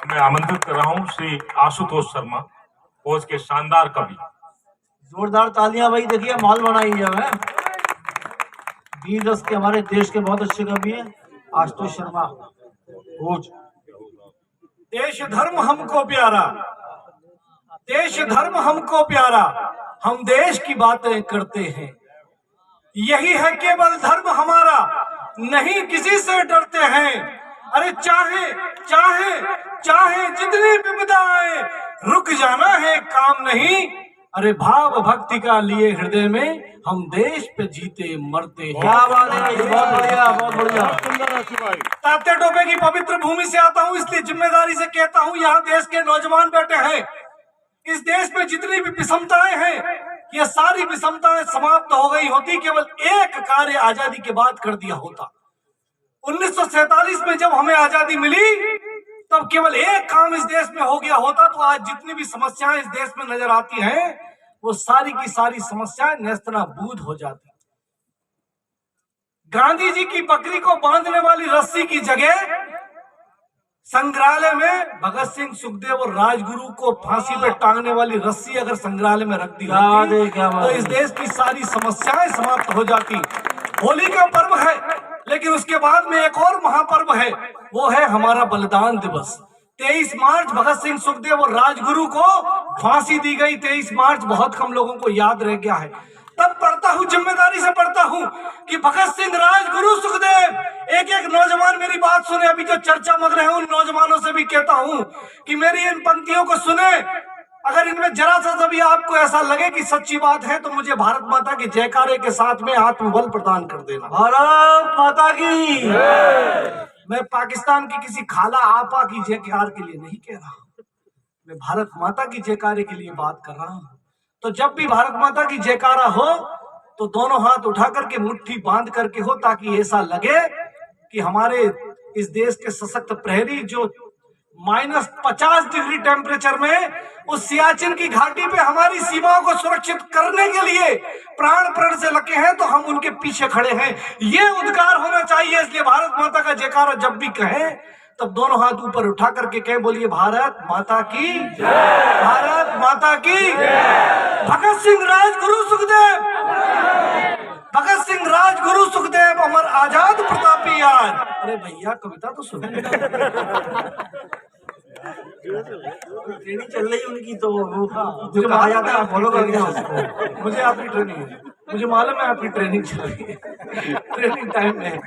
मैं आमंत्रित कर रहा हूँ श्री आशुतोष शर्मा, कोच के शानदार कवि। जोरदार तालियां भाई, देखिए माहौल बनाई है। B10 के हमारे देश के बहुत अच्छे कवि हैं आशुतोष शर्मा कोच। देश धर्म हमको प्यारा, देश धर्म हमको प्यारा, हम देश की बातें करते हैं। यही है केवल धर्म हमारा, नहीं किसी से डरते हैं। अरे चाहे चाहे चाहे जितनी विपदा आए, रुक जाना है काम नहीं। अरे भाव भक्ति का लिए हृदय में, हम देश पे जीते मरते हैं। क्या बात है, बहुत बढ़िया, बहुत बढ़िया। ताते टोपे की पवित्र भूमि से आता हूँ, इसलिए जिम्मेदारी से कहता हूँ, यहाँ देश के नौजवान बैठे हैं। इस देश में जितनी भी विषमताएं हैं, ये सारी विषमताएं समाप्त हो गई होती, केवल एक कार्य आजादी के बाद कर दिया होता। 1947 में जब हमें आजादी मिली, तब केवल एक काम इस देश में हो गया होता, तो आज जितनी भी समस्याएं इस देश में नजर आती हैं, वो सारी की सारी समस्याएं नेस्तनाबूद हो जाती। गांधी जी की बकरी को बांधने वाली रस्सी की जगह संग्रहालय में भगत सिंह, सुखदेव और राजगुरु को फांसी पे टांगने वाली रस्सी अगर संग्रहालय में रख दी होती, तो इस देश की सारी समस्याएं समाप्त हो जाती। होली का पर्व है, लेकिन उसके बाद में एक और महापर्व है, वो है हमारा बलिदान दिवस। 23 मार्च भगत सिंह, सुखदेव और राजगुरु को फांसी दी गई। 23 मार्च बहुत कम लोगों को याद रह गया है। तब पढ़ता हूँ, जिम्मेदारी से पढ़ता हूँ कि भगत सिंह, राजगुरु, सुखदेव, एक एक नौजवान मेरी बात सुने। अभी जो चर्चा मग रहे हैं, उन नौजवानों से भी कहता हूँ कि मेरी इन पंक्तियों को सुने। अगर इनमें जरा सा भी आपको ऐसा लगे कि सच्ची बात है, तो मुझे भारत माता के जयकारे के साथ में आत्मबल प्रदान कर देना। भारत माता की। मैं पाकिस्तान की किसी खाला आपा की जयकार के लिए नहीं कह रहा हूं, मैं भारत माता की जयकारे के लिए बात कर रहा हूं। तो जब भी भारत माता की जयकारा हो, तो दोनों हाथ उठा करके मुट्ठी बांध करके हो, ताकि ऐसा लगे कि हमारे इस देश के सशक्त प्रहरी जो -50 डिग्री टेम्परेचर में उस सियाचिन की घाटी पे हमारी सीमाओं को सुरक्षित करने के लिए प्राण प्रण से लगे हैं, तो हम उनके पीछे खड़े हैं। ये उद्गार होना चाहिए। इसलिए भारत माता का जयकारा जब भी कहें, तब दोनों हाथ ऊपर उठा करके कहें, बोलिए भारत माता की जय, भारत माता की जय। भगत सिंह, राजगुरु, सुखदेव, भगत सिंह, राजगुरु, सुखदेव, अमर आजाद प्रतापी यार। अरे भैया, कविता तो सुनो। ट्रेनिंग चल रही उनकी, तो मुझे कहा जाता है, फॉलो कर दिया उसको। मुझे आपकी ट्रेनिंग है, मुझे मालूम है आपकी ट्रेनिंग चल रही है, ट्रेनिंग टाइम में।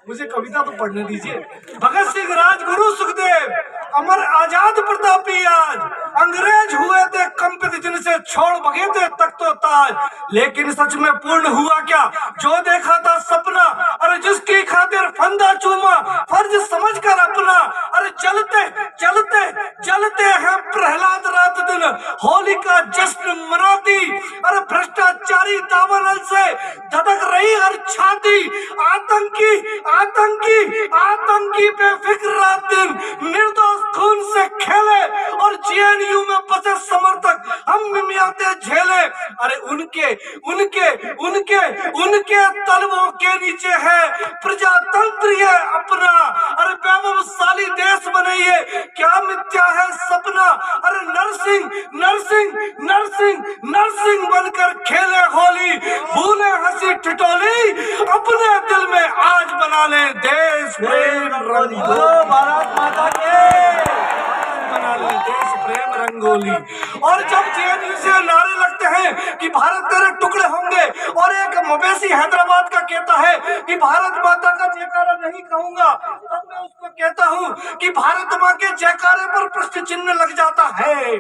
मुझे कविता तो पढ़ने दीजिए। भगत सिंह, राजगुरु, सुखदेव, अमर आजाद प्रतापी आज, अंग्रेज हुए थे कंपित जिनसे छोड़ बगे थे तख्तो ताज, लेकिन सच में पूर्ण हुआ क्या जो देखा था सपना। अरे जिसकी खातिर फंदा चूमा फर्ज समझकर अपना। अरे चलते चलते चलते हैं प्रहलाद रात दिन, होली का जश्न मनाती। अरे भ्रष्टाचारी दावनल से धधक रही हर छाती। आतंकी आतंकी आतंकी पे फिक्र रात दिन, निर्दोष खून से खेले और जेएनयू में बसे समर्थक हम मिमियाते झेले। अरे उनके उनके उनके उनके तलवों के नीचे है प्रजातंत्र ये अपना। अरे वैभवशाली देश बनाइए, क्या मिथ्या है सपना। अरे नरसिंह नरसिंह नरसिंह नरसिंह बनकर खेले होली, भूले हंसी ठिठोली, अपने दिल में आज बना ले देश प्रेम रंगोली। भारत माता के बना ले देश प्रेम रंगोली। और जब जेएनयू से नारे लगते हैं कि भारत तेरे टुकड़े होंगे, और एक मवेशी हैदराबाद का कहता है कि भारत माता का जयकारा नहीं कहूंगा, तब मैं उसको कहता हूं कि भारत माँ के जयकारे पर प्रश्न चिन्ह लग जाता है।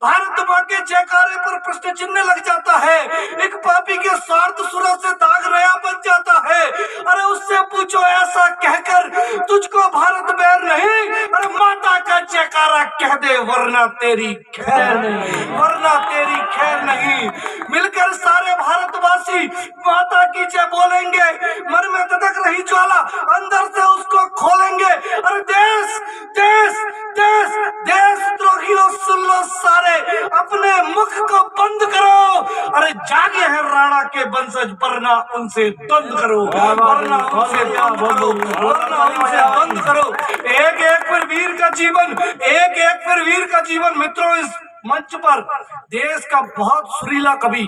भारत माँ के जयकारे पर प्रश्न चिन्ह लग जाता है। एक पापी के स्वार्थ सुरों से दाग रया बन जाता है। अरे उससे पूछो ऐसा कहकर तुझको भारत बैर नहीं। अरे माता का जयकारा कह दे, वरना तेरी खैर नहीं, वरना तेरी खैर नहीं। मिलकर सारे भारतवासी माता की जय बोलेंगे, मन में धधक रही ज्वाला अंदर से उसको खोलेंगे। अरे देश देश देश देश द्रोहियों सुन लो सारे, अपने मुख को बंद करो। अरे जागे हैं राणा के वंशज, वरना उनसे द्वंद करो, वरना उनसे द्वंद करो, वरना उनसे द्वंद करो। एक एक फिर वीर का जीवन, एक एक फिर वीर का जीवन। मित्रों, इस मंच पर देश का बहुत सुरीला कवि,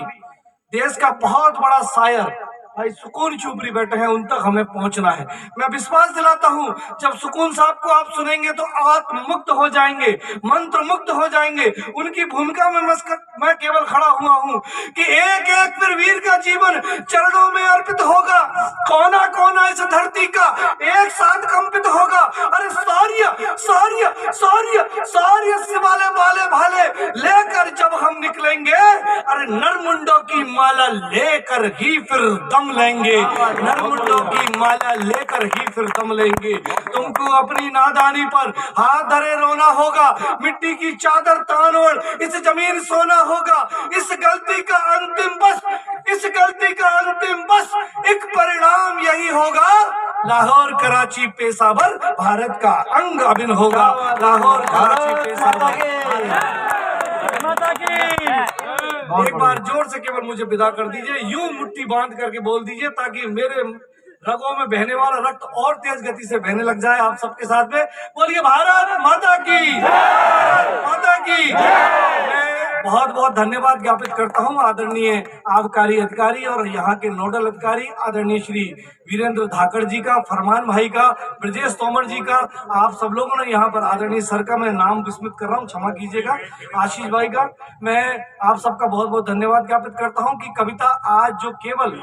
देश का बहुत बड़ा शायर भाई सुकून चुपरी बैठे हैं, उन तक हमें पहुंचना है। मैं विश्वास दिलाता हूं, जब सुकून साहब को आप सुनेंगे तो आत्म मुक्त हो जाएंगे, मंत्र मुक्त हो जाएंगे। उनकी भूमिका में मैं केवल खड़ा हुआ हूं कि एक एक फिर वीर का जीवन चरणों में अर्पित होगा। कोना कोना इस धरती का एक साथ कंपित होगा। अरे शौर्य शौर्य शौर्य शौर्य शिवाले वाले भाले लेकर जब हम निकलेंगे, अरे नरमुंडों की माला लेकर ही फिर दम लेंगे, नरमुंडों की माला लेकर ही फिर दम लेंगे। तुमको अपनी नादानी पर हाथ धरे रोना होगा, मिट्टी की चादर तान ओढ़ इस जमीन सोना होगा। इस गलती का अंतिम बस, इस गलती का अंतिम बस एक परिणाम यही होगा, लाहौर कराची पेशावर भारत का अंग अभिन्न होगा। लाहौर कराची पेशावर। एक बार जोर से केवल मुझे विदा कर दीजिए, यूं मुट्ठी बांध करके बोल दीजिए ताकि मेरे रगों में बहने वाला रक्त और तेज गति से बहने लग जाए। आप सबके साथ में बोलिए भारत माता की, माता की। मैं बहुत बहुत धन्यवाद ज्ञापित करता हूं आदरणीय आबकारी अधिकारी और यहाँ के नोडल अधिकारी आदरणीय श्री वीरेंद्र धाकड़ जी का, फरमान भाई का, ब्रजेश तोमर जी का, आप सब लोगों ने यहाँ पर आदरणीय सर का मैं नाम विस्मृत कर रहा हूँ, क्षमा कीजिएगा, आशीष भाई का। मैं आप सबका बहुत बहुत धन्यवाद ज्ञापित करता हूँ कि कविता आज जो केवल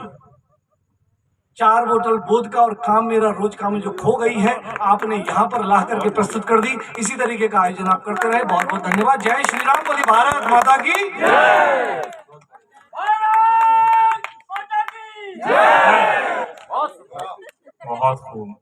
4 बोतल बोध का और काम मेरा रोज का में जो खो गई है, आपने यहाँ पर ला करके प्रस्तुत कर दी। इसी तरीके का आयोजन आप करते रहे। बहुत बहुत धन्यवाद। जय श्री राम, बोली भारत माता की बहुत खूब।